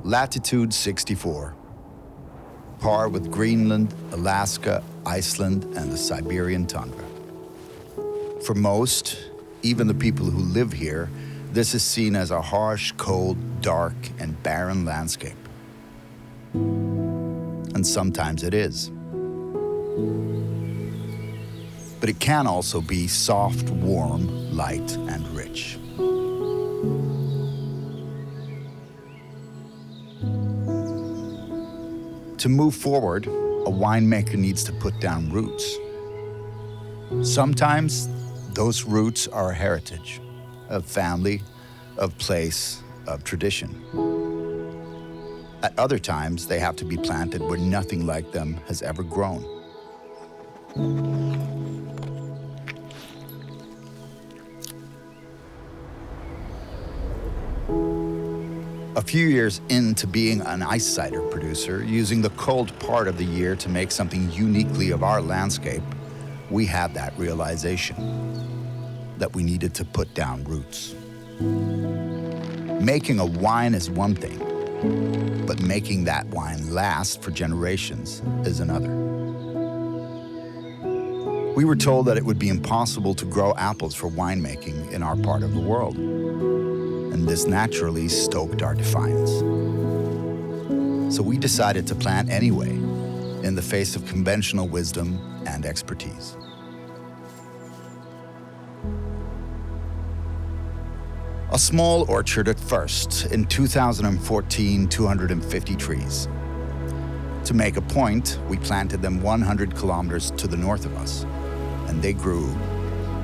latitude 64, par with Greenland, Alaska, Iceland, and the Siberian tundra. For most, even the people who live here, this is seen as a harsh, cold, dark, and barren landscape. And sometimes it is. But it can also be soft, warm, light, and rich. To move forward, a winemaker needs to put down roots. Sometimes those roots are a heritage, of family, of place, of tradition. At other times, they have to be planted where nothing like them has ever grown. A few years into being an Iscider producer, using the cold part of the year to make something uniquely of our landscape, we had that realization that we needed to put down roots. Making a wine is one thing, but making that wine last for generations is another. We were told that it would be impossible to grow apples for winemaking in our part of the world, and this naturally stoked our defiance. So we decided to plant anyway, in the face of conventional wisdom and expertise. A small orchard at first, in 2014, 250 trees. To make a point, we planted them 100 kilometers to the north of us, and they grew.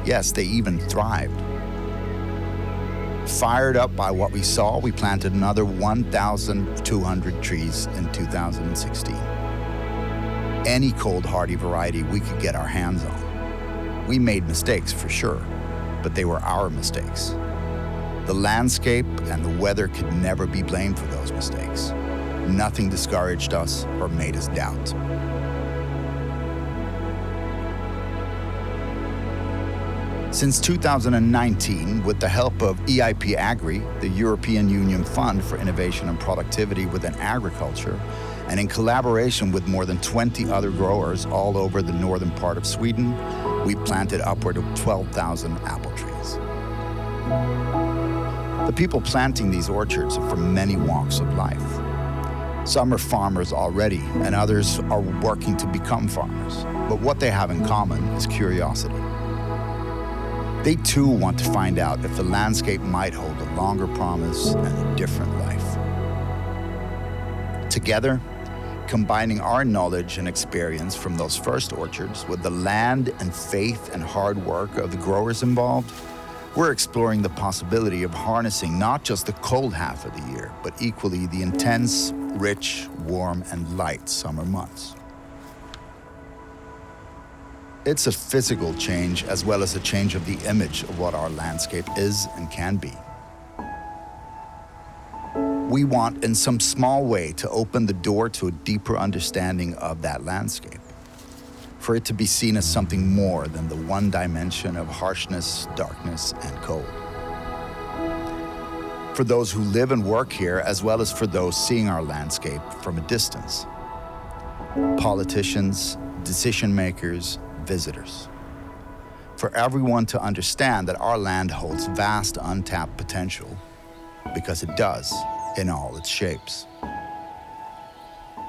Yes, they even thrived. Fired up by what we saw, we planted another 1,200 trees in 2016. Any cold hardy variety we could get our hands on. We made mistakes for sure, but they were our mistakes. The landscape and the weather could never be blamed for those mistakes. Nothing discouraged us or made us doubt. Since 2019, with the help of EIP-agri, the European Union Fund for Innovation and Productivity within Agriculture, and in collaboration with more than 20 other growers all over the northern part of Sweden, we planted upward of 12,000 apple trees. The people planting these orchards are from many walks of life. Some are farmers already, and others are working to become farmers. But what they have in common is curiosity. They too want to find out if the landscape might hold a longer promise and a different life. Together, combining our knowledge and experience from those first orchards with the land and faith and hard work of the growers involved, we're exploring the possibility of harnessing not just the cold half of the year, but equally the intense, rich, warm, and light summer months. It's a physical change as well as a change of the image of what our landscape is and can be. We want, in some small way, to open the door to a deeper understanding of that landscape, for it to be seen as something more than the one dimension of harshness, darkness, and cold. For those who live and work here, as well as for those seeing our landscape from a distance. Politicians, decision makers, visitors. For everyone to understand that our land holds vast untapped potential, because it does, in all its shapes.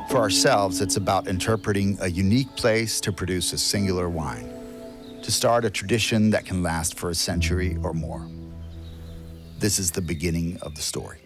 For ourselves, it's about interpreting a unique place to produce a singular wine, to start a tradition that can last for a century or more. This is the beginning of the story.